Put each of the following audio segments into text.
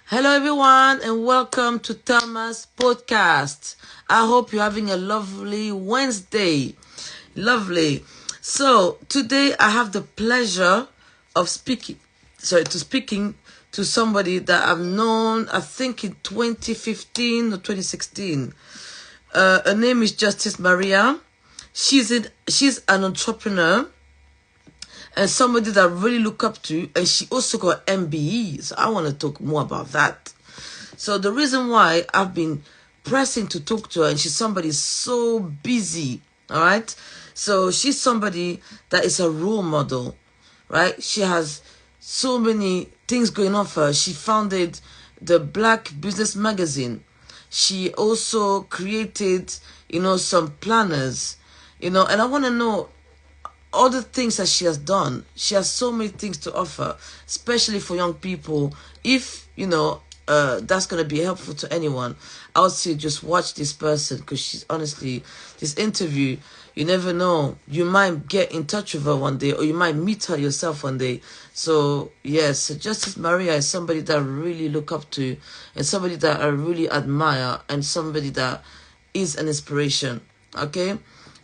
Hello, everyone, and welcome to Thomas Podcast. I hope you're having a lovely Wednesday. Lovely. So today I have the pleasure of speaking to somebody that I've known, I think in 2015 or 2016. Her name is Justice Mariah. She's an entrepreneur and somebody that I really look up to, and she also got MBE. So I want to talk more about that. So the reason why I've been pressing to talk to her, and she's somebody so busy, all right? So she's somebody that is a role model, right? She has so many things going on for her. She founded the Black Business Magazine. She also created, some planners, and I want to know all the things that she has done. She has so many things to offer, especially for young people. If that's going to be helpful to anyone, I would say just watch this person, because she's honestly, this interview, you never know, you might get in touch with her one day, or you might meet her yourself one day. So yes, so Justice Maria is somebody that I really look up to, and somebody that I really admire, and somebody that is an inspiration. Okay,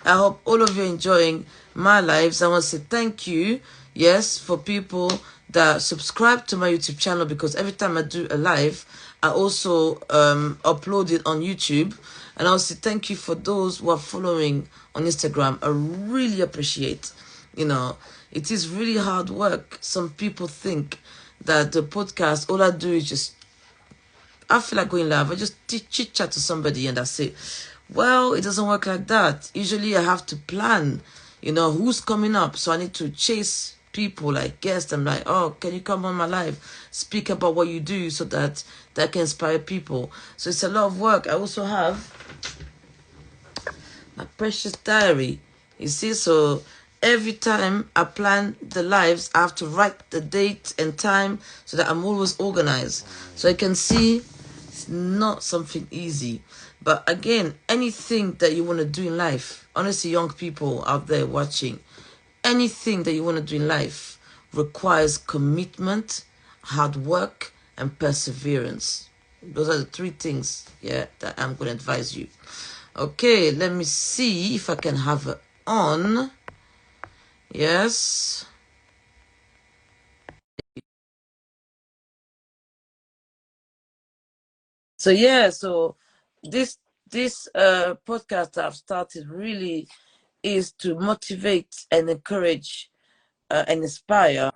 I hope all of you are enjoying my lives. I want to say thank you, yes, for people that subscribe to my YouTube channel, because every time I do a live, I also upload it on YouTube. And I want to say thank you for those who are following on Instagram. I really appreciate. It is really hard work. Some people think that the podcast, all I do is just, I feel like going live, I just chit chat to somebody and that's it. Well, it doesn't work like that. Usually I have to plan, who's coming up. So I need to chase people, like guests. I'm like, oh, can you come on my live? Speak about what you do, so that can inspire people. So it's a lot of work. I also have my precious diary. You see, so every time I plan the lives, I have to write the date and time, so that I'm always organized. So I can see it's not something easy. But again, anything that you want to do in life, honestly, young people out there watching, anything that you want to do in life requires commitment, hard work, and perseverance. Those are the three things, that I'm going to advise you. Okay, let me see if I can have it on. Yes. So this podcast I've started really is to motivate and encourage and inspire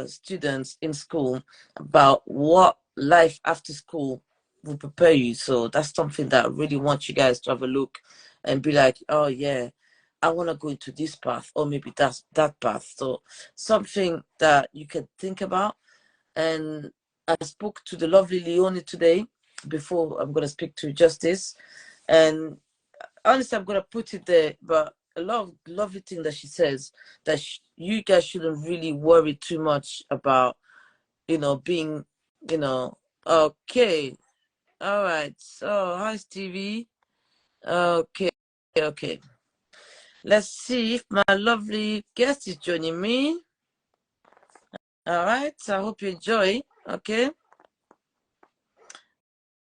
students in school about what life after school will prepare you. So that's something that I really want you guys to have a look and be like, oh yeah, I want to go into this path, or maybe that's that path. So something that you can think about. And I spoke to the lovely Leonie today before I'm going to speak to Justice. And honestly, I'm going to put it there, but a lot of lovely thing that she says, that you guys shouldn't really worry too much about, being, okay. All right. So, hi, Stevie. Okay. Okay. Let's see if my lovely guest is joining me. All right. So I hope you enjoy. Okay.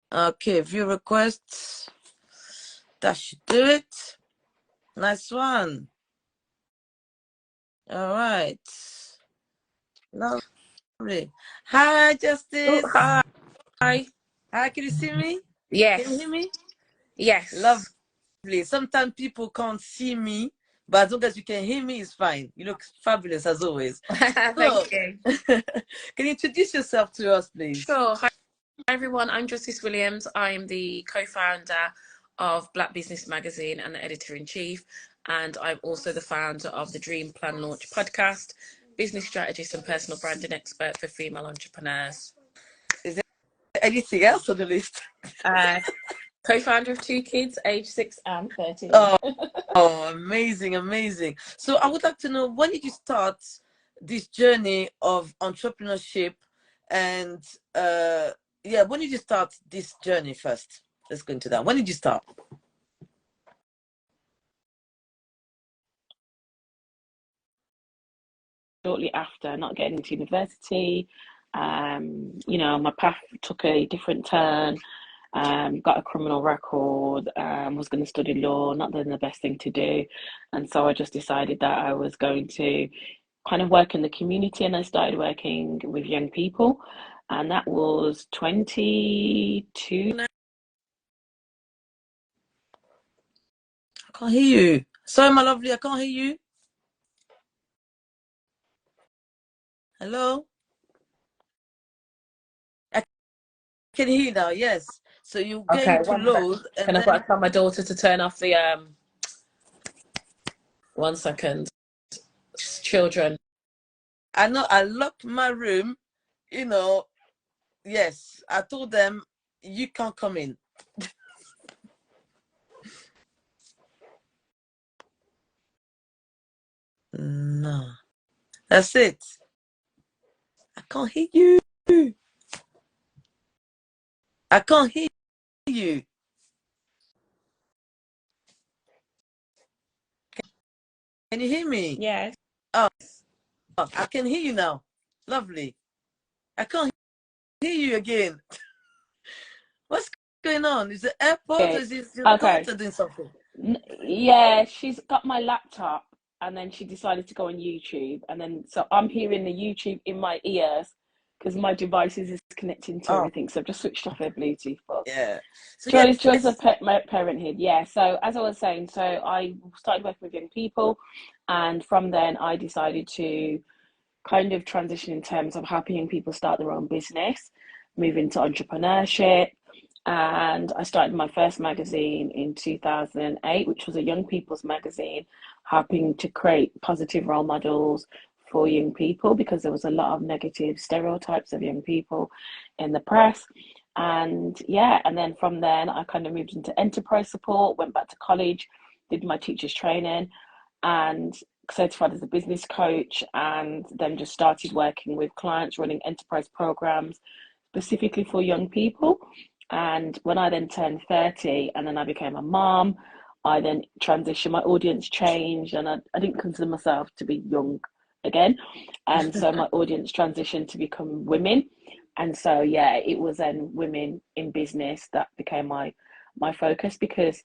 Okay. View requests. That should do it. Nice one. All right. Lovely. Hi, Oh, Justice. hi. Hi. Hi, can you see me? Can you Yes. hear me? Lovely. Yes. Sometimes people can't see me, but as long as you can hear me, it's fine. You look fabulous as always. Thank So, you. can you introduce yourself to us, please? Sure. Hi, everyone. I'm Justice Williams. I'm the co-founder of Black Business Magazine and the editor-in-chief. And I'm also the founder of the Dream Plan Launch podcast, business strategist and personal branding expert for female entrepreneurs. Is there anything else on the list? Uh, co-founder of two kids, age 6 and 13. Oh, oh, amazing, amazing. So I would like to know, when did you start this journey of entrepreneurship? And yeah, when did you start this journey first? Let's go into that. When did you start? Shortly after not getting into university, You know, my path took a different turn. Got a criminal record, was going to study law, not the best thing to do. And so I just decided that I was going to kind of work in the community, and I started working with young people. And that was 22 now. I can't hear you. Sorry, my lovely, I can't hear you. Hello? I can hear you now, yes. So you Okay, getting to one sec. load and Can I then tell my daughter to turn off the 1 second. Children. I know I locked my room, you know. Yes, I told them you can't come in. No. That's it. I can't hear you. I can't hear you. Can you hear me? Yes. Oh, I can hear you now. Lovely. I can't hear you again. What's going on? Is the airport or Okay. is it your Okay. daughter doing something? Yeah, she's got my laptop, and then she decided to go on YouTube, and then so I'm hearing the YouTube in my ears because my devices is connecting to Oh, everything. So I've just switched off her Bluetooth. But yeah. So yes, joys of yes. parenthood. Yeah. So as I was saying, so I started working with young people, and from then I decided to kind of transition in terms of helping young people start their own business, move into entrepreneurship. And I started my first magazine in 2008, which was a young people's magazine, helping to create positive role models for young people because there was a lot of negative stereotypes of young people in the press. And yeah, and then from then I kind of moved into enterprise support, went back to college, did my teacher's training, and certified as a business coach, and then just started working with clients running enterprise programs specifically for young people. And when I then turned 30 and then I became a mom, I then transitioned, my audience changed, and I didn't consider myself to be young again. And so my audience transitioned to become women. And so, yeah, it was then women in business that became my focus because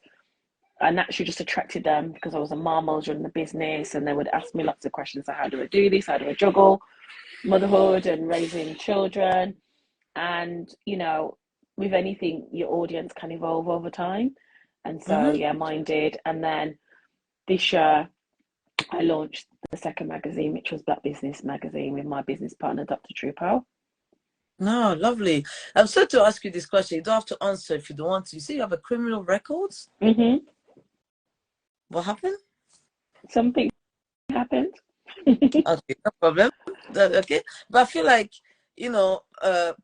I naturally just attracted them because I was a mom, I was running the business, and they would ask me lots of questions. So how do I do this? How do I juggle motherhood and raising children? And, you know, with anything, your audience can evolve over time. And so, Mm-hmm. yeah, mine did. And then this year, I launched the second magazine, which was Black Business Magazine, with my business partner, Dr. True. No, lovely. I'm sorry to ask you this question. You don't have to answer if you don't want to. You say you have a criminal records? Mm-hmm. What happened? Something happened. Okay, no problem. Okay, but I feel like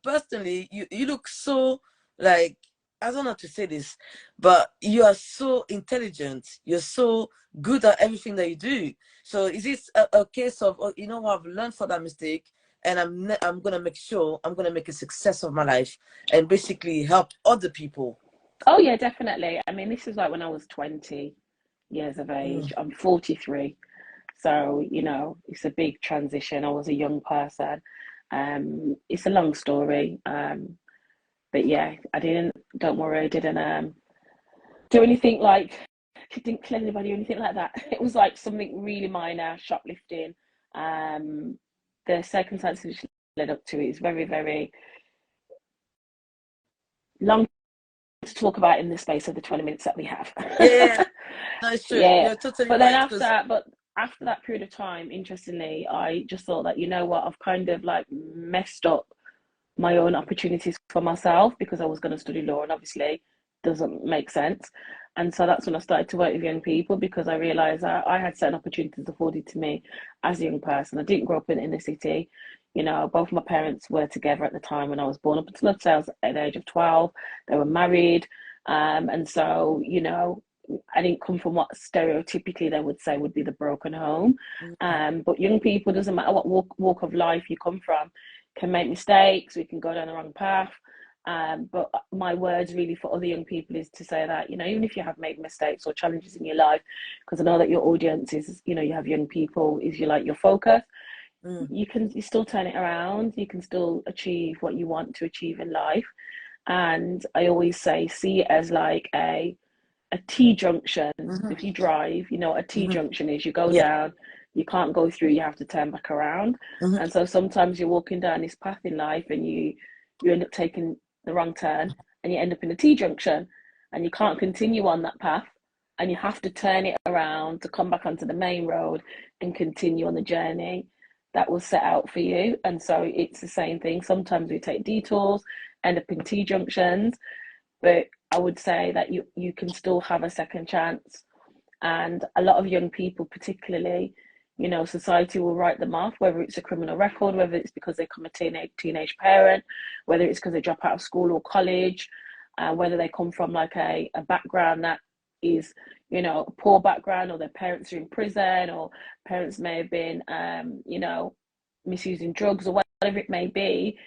personally, you look so like I don't know how to say this, but you are so intelligent. You're so good at everything that you do. So is this a case of you know what I've learned from that mistake, and I'm gonna make sure I'm gonna make a success of my life and basically help other people. Oh, yeah, definitely. I mean, this is like when I was 20 years of Mm. age. I'm 43. So, you know, it's a big transition. I was a young person. It's a long story. But yeah, don't worry, I didn't do anything like, didn't kill anybody or anything like that. It was like something really minor, shoplifting. Um, the circumstances which led up to it is very, very long to talk about in the space of the 20 minutes that we have. Yeah, no, it's true. Yeah. You're totally But then right. after Because that, but after that period of time, interestingly, I just thought that, you know what, I've kind of like messed up my own opportunities for myself because I was going to study law and obviously doesn't make sense. And so that's when I started to work with young people because I realized that I had certain opportunities afforded to me as a young person. I didn't grow up in the inner city. You know, both my parents were together at the time when I was born up until I was at the age of 12. They were married. And so, you know, I didn't come from what stereotypically they would say would be the broken home. But young people, doesn't matter what walk of life you come from, can make mistakes, we can go down the wrong path. But my words really for other young people is to say that, you know, even if you have made mistakes or challenges in your life, because I know that your audience is, you know, you have young people, is you like your focus, Mm. you still turn it around. You can still achieve what you want to achieve in life. And I always say, see it as like a T junction. Mm-hmm. If you drive, you know what a T Mm-hmm. junction is. You go Yeah. down, you can't go through, you have to turn back around. Mm-hmm. And so sometimes you're walking down this path in life and you end up taking the wrong turn and you end up in a T junction and you can't continue on that path and you have to turn it around to come back onto the main road and continue on the journey that was set out for you. And so it's the same thing. Sometimes we take detours, end up in T junctions, but I would say that you can still have a second chance. And a lot of young people, particularly, you know, society will write them off, whether it's a criminal record, whether it's because they become a teenage parent, whether it's because they drop out of school or college, whether they come from like a background that is, you know, a poor background, or their parents are in prison, or parents may have been, you know, misusing drugs or whatever it may be,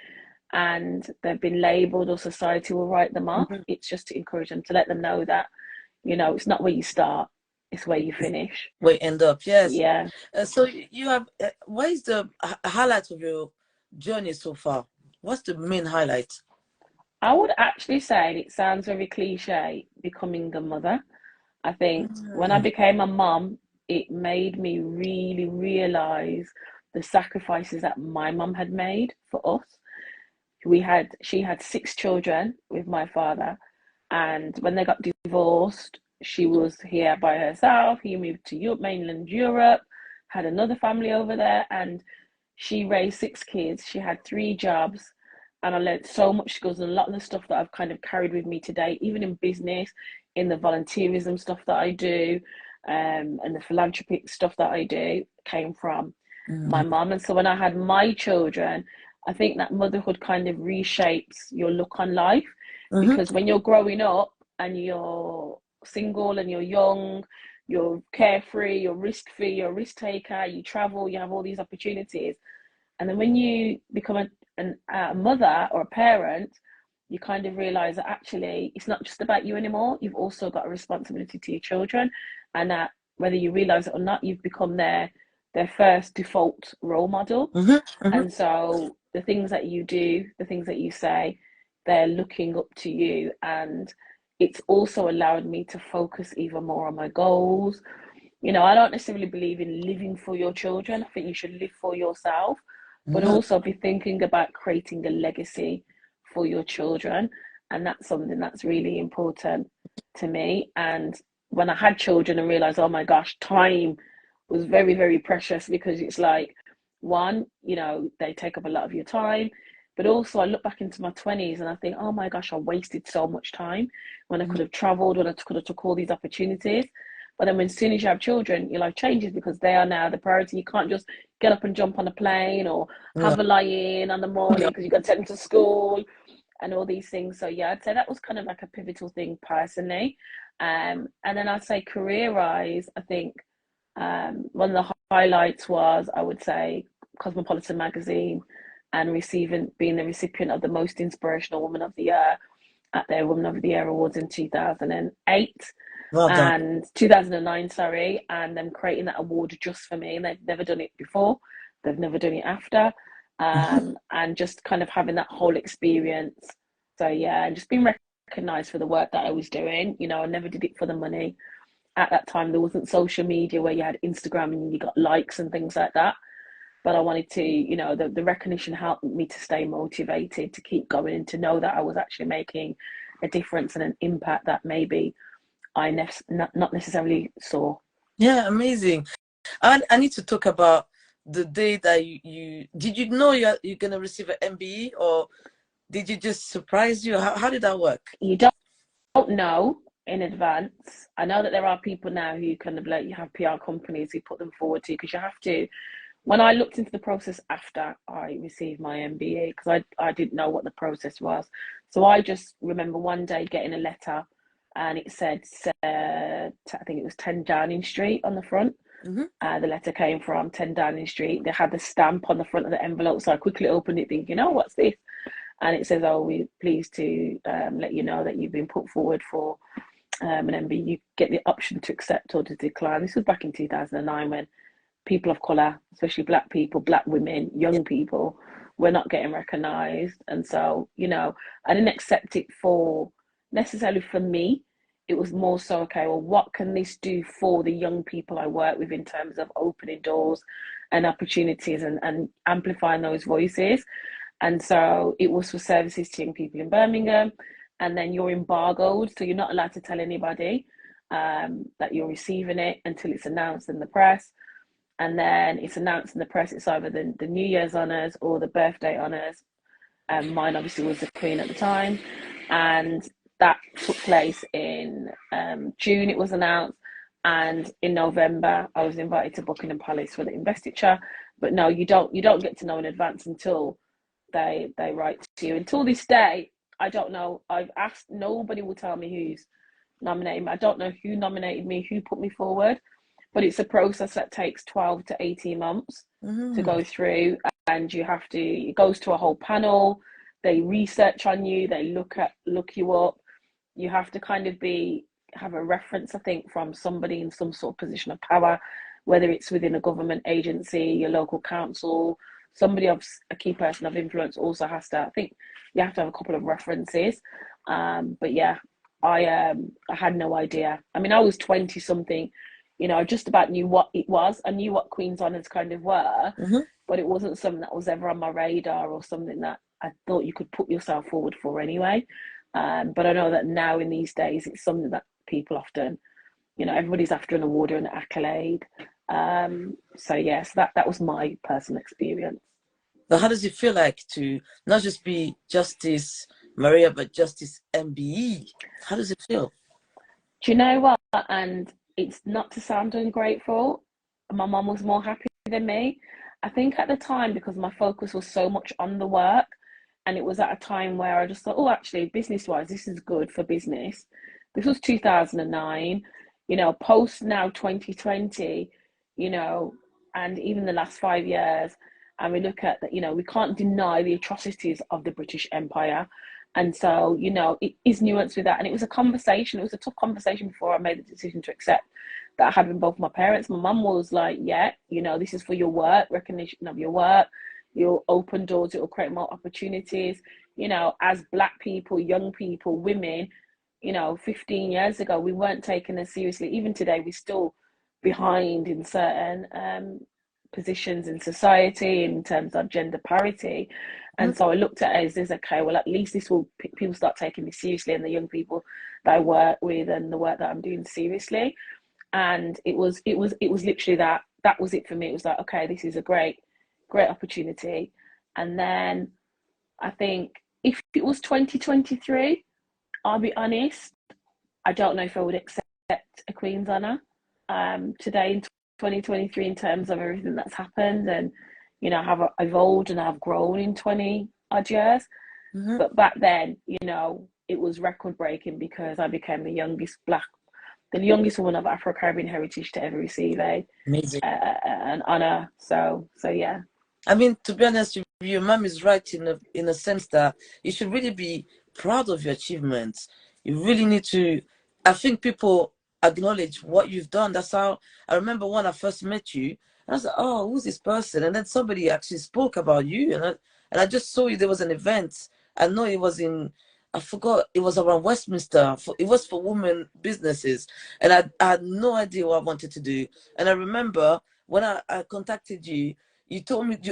and they've been labelled or society will write them off. Mm-hmm. It's just to encourage them, to let them know that, you know, it's not where you start, it's where you finish. We end up, yes. Yeah. So you have, what is the highlight of your journey so far? What's the main highlight? I would actually say, and it sounds very cliche, becoming a mother. I think when I Mm. became a mum, it made me really realize the sacrifices that my mum had made for us. She had 6 children with my father, and when they got divorced, she was here by herself. He moved to Europe, mainland Europe, had another family over there, and she raised 6 kids. She had 3 jobs, and I learned so much skills. And a lot of the stuff that I've kind of carried with me today, even in business, in the volunteerism stuff that I do, and the philanthropic stuff that I do, came from my Mm-hmm. mum. And so when I had my children, I think that motherhood kind of reshapes your look on life, Mm-hmm. because when you're growing up and you're single and you're young, you're carefree, you're risk free, you're a risk taker, you travel, you have all these opportunities. And then when you become a mother or a parent, you kind of realize that actually it's not just about you anymore. You've also got a responsibility to your children, and that whether you realize it or not, you've become their first default role model. Mm-hmm. Mm-hmm. And so the things that you do, the things that you say, they're looking up to you. And it's also allowed me to focus even more on my goals. You know, I don't necessarily believe in living for your children. I think you should live for yourself, but Mm-hmm. also be thinking about creating a legacy for your children. And that's something that's really important to me. And when I had children and realized, oh my gosh, time was very, very precious, because it's like, one, you know, they take up a lot of your time. But also, I look back into my 20s and I think, oh my gosh, I wasted so much time when I could have traveled, when I could have took all these opportunities. But then, when as soon as you have children, your life changes, because they are now the priority. You can't just get up and jump on a plane or No. have a lie in on the morning because you've got to take them to school and all these things. So yeah, I'd say that was kind of like a pivotal thing personally. And then I'd say career-wise, I think one of the highlights was, I would say, Cosmopolitan magazine, and being the recipient of the Most Inspirational Woman of the Year at their Woman of the Year Awards in 2008 Well done. and 2009, sorry, and them creating that award just for me. And they've never done it before, they've never done it after, and just kind of having that whole experience. So yeah, and just being recognized for the work that I was doing. You know, I never did it for the money. At that time, there wasn't social media where you had Instagram and you got likes and things like that. But I wanted to, you know, the recognition helped me to stay motivated, to keep going, and to know that I was actually making a difference and an impact that maybe not necessarily saw. Yeah, amazing. I need to talk about the day that you did you know you're gonna receive an MBE, or did you just surprise you? How did that work? You don't know in advance. I know that there are people now who kind of like, you have PR companies who put them forward to you, because you have to. When I looked into the process after I received my MBA, because I didn't know what the process was, so I just remember one day getting a letter, and it said, I think it was 10 Downing Street on the front. Mm-hmm. The letter came from 10 Downing Street. They had the stamp on the front of the envelope, so I quickly opened it, thinking, oh, what's this? And it says, oh, we're pleased to let you know that you've been put forward for an MBE. You get the option to accept or to decline. This was back in 2009 when people of color, especially black people, black women, young people, were not getting recognized. And so, you know, I didn't accept it for necessarily for me. It was more so, okay, well, what can this do for the young people I work with in terms of opening doors and opportunities and amplifying those voices? And so it was for services to young people in Birmingham. And then you're embargoed, so you're not allowed to tell anybody that you're receiving it until it's announced in the press. And then it's announced in the press, it's either the New Year's honours or the birthday honours. Mine obviously was the Queen at the time. And that took place in June, it was announced. And in November, I was invited to Buckingham Palace for the investiture. But no, you don't get to know in advance until they write to you. Until this day, I don't know. I've asked, nobody will tell me who's nominated me. I don't know who nominated me, who put me forward, but it's a process that takes 12 to 18 months to go through, and it goes to a whole panel. They research on you, they look you up. You have to kind of have a reference, I think, from somebody in some sort of position of power, whether it's within a government agency, your local council, somebody of a key person of influence also has to, I think you have to have a couple of references. But yeah, I had no idea. I mean, I was 20 something, you know, I just about knew what it was. I knew what Queen's Honours kind of were, but it wasn't something that was ever on my radar or something that I thought you could put yourself forward for anyway. But I know that now in these days, it's something that people often, you know, everybody's after an award or an accolade. So yes, that was my personal experience. So how does it feel like to not just be Justice Mariah, but Justice MBE? How does it feel? Do you know what? And it's not to sound ungrateful. My mum was more happy than me. I think at the time, because my focus was so much on the work, and it was at a time where I just thought, oh, actually, business-wise, this is good for business. This was 2009, you know, post now 2020, you know, and even the last 5 years, and we look at that, you know, we can't deny the atrocities of the British Empire. And so, you know, it is nuanced with that. And it was a conversation, it was a tough conversation before I made the decision to accept that I had with both my parents. My mum was like, yeah, you know, this is for your work, recognition of your work. You'll open doors, it will create more opportunities. You know, as Black people, young people, women, you know, 15 years ago, we weren't taken as seriously. Even today, we're still behind in certain positions in society in terms of gender parity. And so I looked at it as this, okay, well, at least this will, people start taking me seriously, and the young people that I work with and the work that I'm doing seriously. And it was literally that was it for me. It was like, okay, this is a great opportunity. And then I think if it was 2023, I'll be honest, I don't know if I would accept a Queen's Honour today in 2023 in terms of everything that's happened, and you know, have evolved and have grown in 20 odd years. But back then, you know, it was record breaking because I became the youngest woman of Afro-Caribbean heritage to ever receive an honour. So yeah. I mean, to be honest, your mom is right in a sense that you should really be proud of your achievements. You really need to. I think people acknowledge what you've done. That's how I remember when I first met you. And I was like, oh, who's this person? And then somebody actually spoke about you, and I just saw you. There was an event. I know it was I forgot, it was around Westminster. It was for women businesses, and I had no idea what I wanted to do. And I remember when I contacted you. You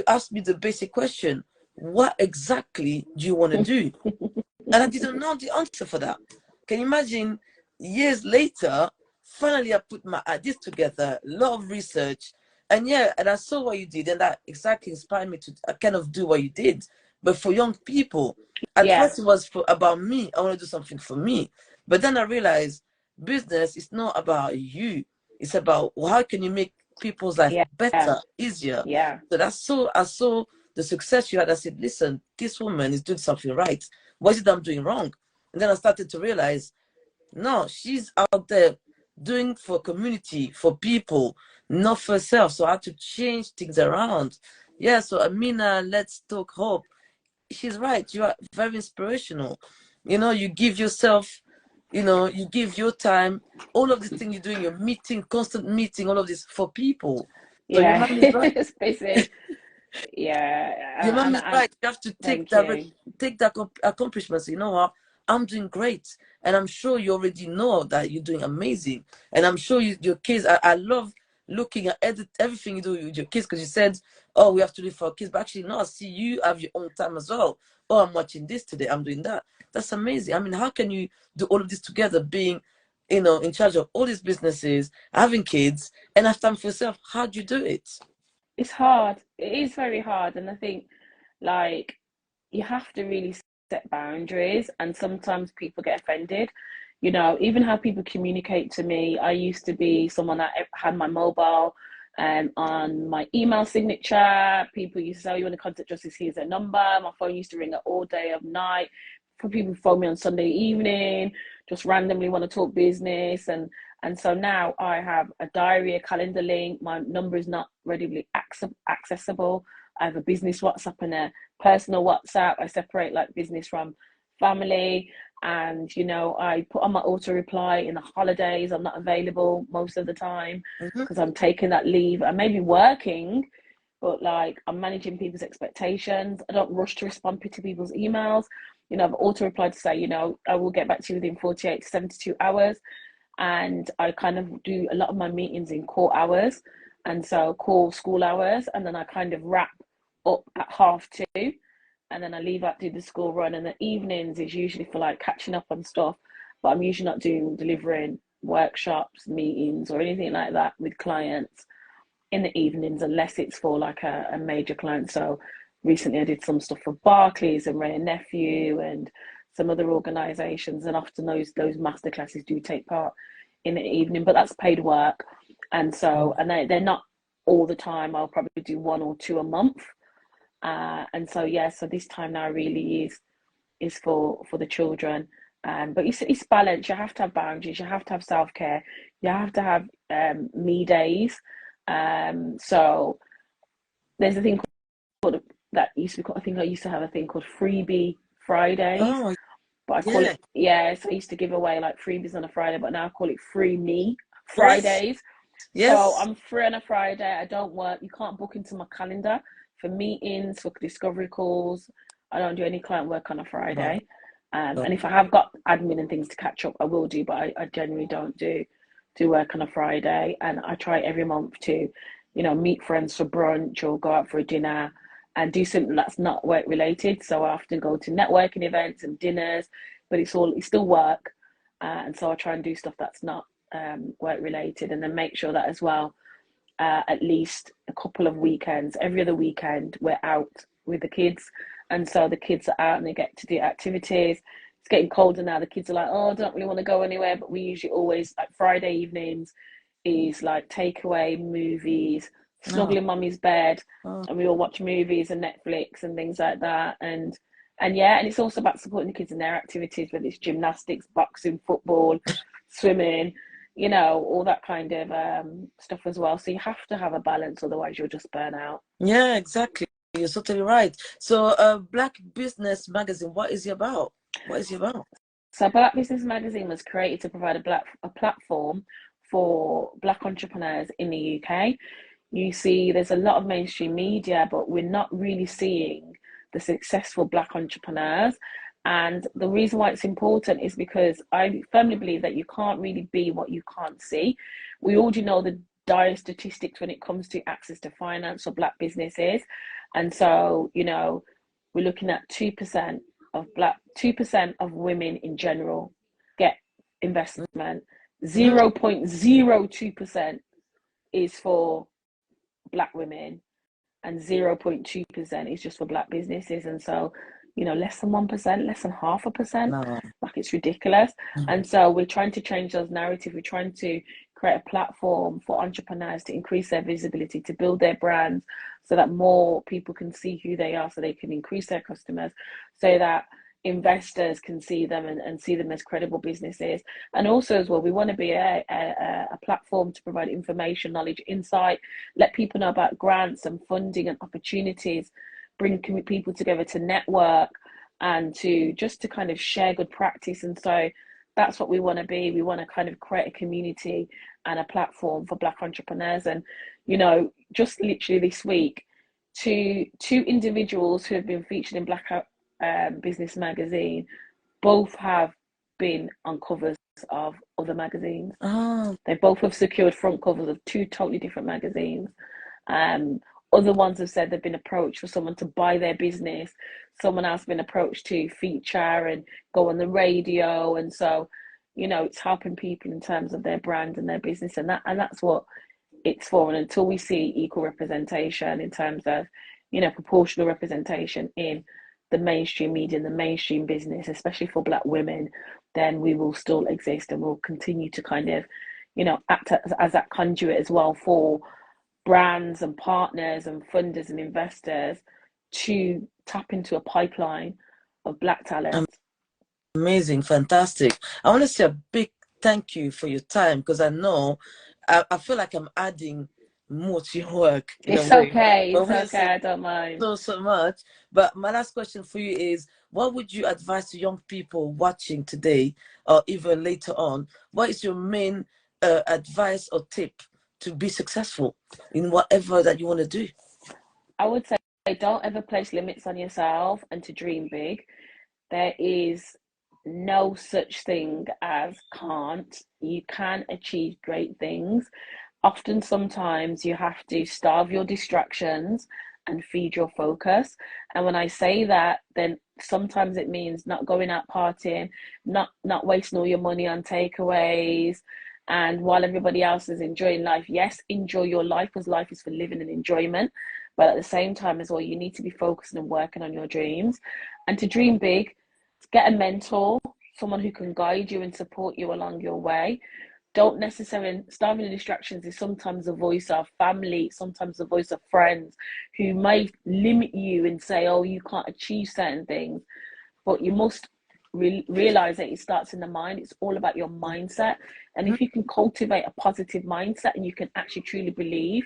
asked me the basic question, what exactly do you want to do? And I didn't know the answer for that. Can you imagine, years later, finally I put my ideas together, a lot of research, and I saw what you did, and that exactly inspired me to kind of do what you did. But for young people, at first it was about me. I want to do something for me. But then I realized business is not about you. It's about, well, how can you make people's life better, easier. So I saw the success you had. I said, listen, this woman is doing something right. What is it I'm doing wrong? And then I started to realize, no, she's out there doing for community, for people, not for herself. So I had to change things around. Yeah, so Amina, let's talk hope. She's right. You are very inspirational. You know, you give yourself, you know, you give your time, all of the things you're doing, you're meeting, constant meeting, all of this for people. So your Yeah, mom is right. it's busy. Your Yeah, mom and is right. You have to take thank that you. take that accomplishment. You know what? I'm doing great, and I'm sure you already know that you're doing amazing. And I'm sure your kids. I love looking at everything you do with your kids because you said, "Oh, we have to live for our kids," but actually, no. I see you have your own time as well. Oh, I'm watching this today. I'm doing that. That's amazing. I mean, how can you do all of this together? Being, in charge of all these businesses, having kids, and have time for yourself. How do you do it? It's hard. It is very hard, and I think like you have to really set boundaries, and sometimes people get offended. Even how people communicate to me. I used to be someone that had my mobile on my email signature. People used to say, "Oh, you want to contact Justice? Here's their number." My phone used to ring all day of night. For people who phone me on Sunday evening, just randomly want to talk business, and so now I have a diary, a calendar link. My number is not readily accessible. I have a business WhatsApp and a personal WhatsApp. I separate like business from family. And, I put on my auto reply in the holidays. I'm not available most of the time Mhm. because I'm taking that leave. I may be working, but like I'm managing people's expectations. I don't rush to respond to people's emails. I've auto replied to say, I will get back to you within 48 to 72 hours. And I kind of do a lot of my meetings in core hours, and so core school hours, and then I kind of wrap up at 2:30, and then I leave out, do the school run, and the evenings is usually for like catching up on stuff, but I'm usually not delivering workshops, meetings, or anything like that with clients in the evenings unless it's for like a major client. So recently I did some stuff for Barclays and Ray and Nephew and some other organizations, and often those masterclasses do take part in the evening, but that's paid work. And so they're not all the time. I'll probably do one or two a month. And so so this time now really is for the children. But it's balance. You have to have boundaries. You have to have self care. You have to have me days. So there's a thing called that used to be called, I think I used to have a thing called freebie Fridays, Oh, but I call yeah. it, so I used to give away like freebies on a Friday, but now I call it free me Yes. Fridays. So Yes. I'm free on a Friday. I don't work. You can't book into my calendar for meetings, for discovery calls. I don't do any client work on a No, Friday. no. And if I have got admin and things to catch up, I will do, but I generally don't do work on a Friday. And I try every month to, meet friends for brunch or go out for a dinner and do something that's not work related. So I often go to networking events and dinners, but it's still work. And so I try and do stuff that's not work related, and then make sure that as well, at least a couple of weekends, every other weekend, we're out with the kids. And so the kids are out and they get to do activities. It's getting colder now. The kids are like, oh, I don't really want to go anywhere. But we usually always, like Friday evenings, is like takeaway movies, snuggle No. in mummy's bed, Oh, and we all watch movies and Netflix and things like that. And it's also about supporting the kids in their activities, whether it's gymnastics, boxing, football, swimming, all that kind of stuff as well. So you have to have a balance, otherwise you'll just burn out. yeah, exactly. You're totally right. So, Black Business Magazine, what is it about? What is it about? So Black Business Magazine was created to provide a platform for Black entrepreneurs in the UK. You see, there's a lot of mainstream media, but we're not really seeing the successful Black entrepreneurs. And the reason why it's important is because I firmly believe that you can't really be what you can't see. We already know the dire statistics when it comes to access to finance for Black businesses. And so, we're looking at 2% of women in general get investment. Mm-hmm. 0.02% is for Black women, and 0.2% is just for Black businesses. And so, less than 1%, less than half a percent, No. like it's ridiculous. Mhm. And so we're trying to change those narratives. We're trying to create a platform for entrepreneurs to increase their visibility, to build their brands so that more people can see who they are, so they can increase their customers, so that investors can see them and see them as credible businesses. And also as well, we want to be a platform to provide information, knowledge, insight, let people know about grants and funding and opportunities, bring people together to network and to kind of share good practice. And so that's what we want to be. We want to kind of create a community and a platform for Black entrepreneurs. And you know, just literally this week, two individuals who have been featured in Black Business Magazine both have been on covers of other magazines. Oh, They both have secured front covers of two totally different magazines. Um, Other ones have said they've been approached for someone to buy their business. Someone else has been approached to feature and go on the radio, and so, you know, it's helping people in terms of their brand and their business, and that's what it's for. And until we see equal representation in terms of, you know, proportional representation in the mainstream media and the mainstream business, especially for Black women, then we will still exist and we'll continue to kind of, you know, act as that conduit as well for brands and partners and funders and investors to tap into a pipeline of Black talent. amazing, fantastic. I want to say a big thank you for your time, because I know I feel like I'm adding more to your work in a It's way. okay, But it's I want to okay, say I don't mind. so much. But my last question for you is, what would you advise to young people watching today or even later on? What is your main advice or tip to be successful in whatever that you want to do? I would say don't ever place limits on yourself and to dream big. There is no such thing as can't. You can achieve great things. Often, sometimes you have to starve your distractions and feed your focus. And when I say that, then sometimes it means not going out partying, not wasting all your money on takeaways. And while everybody else is enjoying life, yes, enjoy your life, because life is for living and enjoyment. But at the same time as well, you need to be focusing and working on your dreams. And to dream big, get a mentor, someone who can guide you and support you along your way. Don't necessarily, starving the distractions is sometimes the voice of family, sometimes the voice of friends who may limit you and say, oh, you can't achieve certain things. But you must realize that it starts in the mind. It's all about your mindset. And if you can cultivate a positive mindset and you can actually truly believe,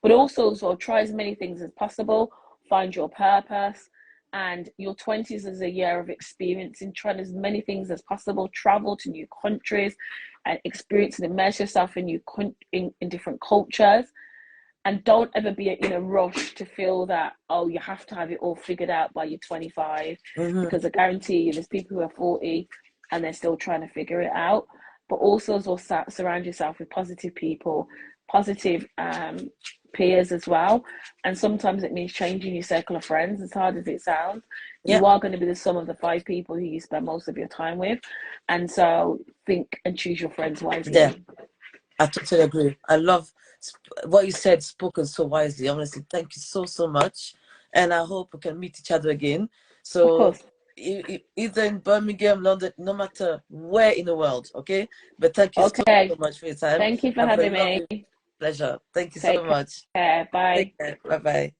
but also sort of try as many things as possible, find your purpose. And your 20s is a year of experiencing, trying as many things as possible, travel to new countries and experience and immerse yourself in in different cultures. And don't ever be in a rush to feel that, oh, you have to have it all figured out by your 25, Mm-hmm. because I guarantee you there's people who are 40 and they're still trying to figure it out. But also as well, surround yourself with positive people, positive peers as well. And sometimes it means changing your circle of friends, as hard as it sounds. Yeah, You are going to be the sum of the 5 people who you spend most of your time with. And so think and choose your friends yeah, wisely. I totally agree. I love what you said, spoken so wisely. Honestly, thank you so much. And I hope we can meet each other again. Of So course. either in Birmingham, London, no matter where in the world, okay? But thank you so Okay. much for your time. Thank you for Have a having me. lovely pleasure. Thank you so Take much. care. Take Bye. care. Bye bye.